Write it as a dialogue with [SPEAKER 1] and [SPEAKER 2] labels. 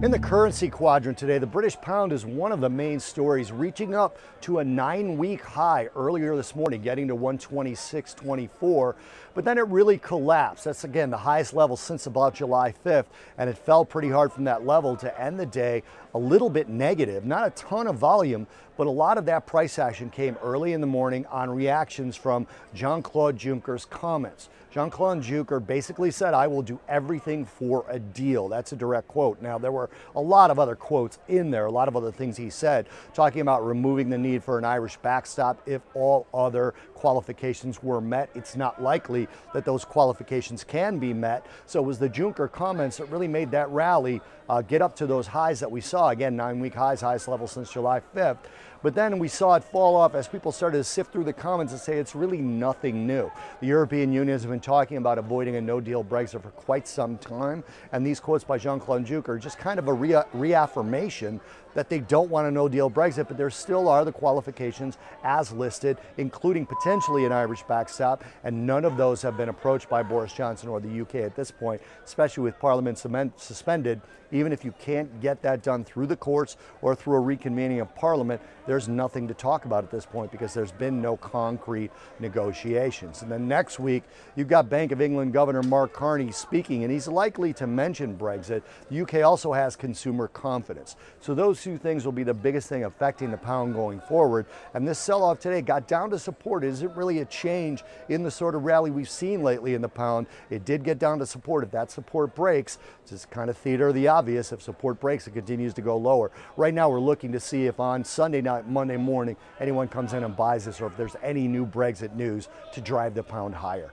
[SPEAKER 1] In the currency quadrant today, the British pound is one of the main stories, reaching up to a 9-week high earlier this morning, getting to 126.24, but then it really collapsed. That's again the highest level since about July 5th, and it fell pretty hard from that level to end the day a little bit negative. Not a ton of volume, but a lot of that price action came early in the morning on reactions from Jean-Claude Juncker's comments. Jean-Claude Juncker basically said, "I will do everything for a deal." That's a direct quote. Now, there were a lot of other quotes in there, a lot of other things he said, talking about removing the need for an Irish backstop if all other qualifications were met. It's not likely that those qualifications can be met. So it was the Juncker comments that really made that rally get up to those highs that we saw. Again, 9-week highs, highest level since July 5th. But then we saw it fall off as people started to sift through the comments and say it's really nothing new. The European Union has been talking about avoiding a no-deal Brexit for quite some time, and these quotes by Jean-Claude Juncker are just kind of a reaffirmation that they don't want a no-deal Brexit, but there still are the qualifications as listed, including potentially an Irish backstop, and none of those have been approached by Boris Johnson or the UK at this point, especially with Parliament suspended. Even if you can't get that done through the courts or through a reconvening of Parliament, there's nothing to talk about at this point because there's been no concrete negotiations. And then next week, you've got Bank of England Governor Mark Carney speaking, and he's likely to mention Brexit. The UK also has consumer confidence. So those two things will be the biggest thing affecting the pound going forward. And this sell-off today got down to support. It isn't really a change in the sort of rally we've seen lately in the pound. It did get down to support. If that support breaks, it's just kind of theater of the obvious. If support breaks, it continues to go lower. Right now, we're looking to see if on Sunday night, Monday morning, anyone comes in and buys this, or if there's any new Brexit news to drive the pound higher.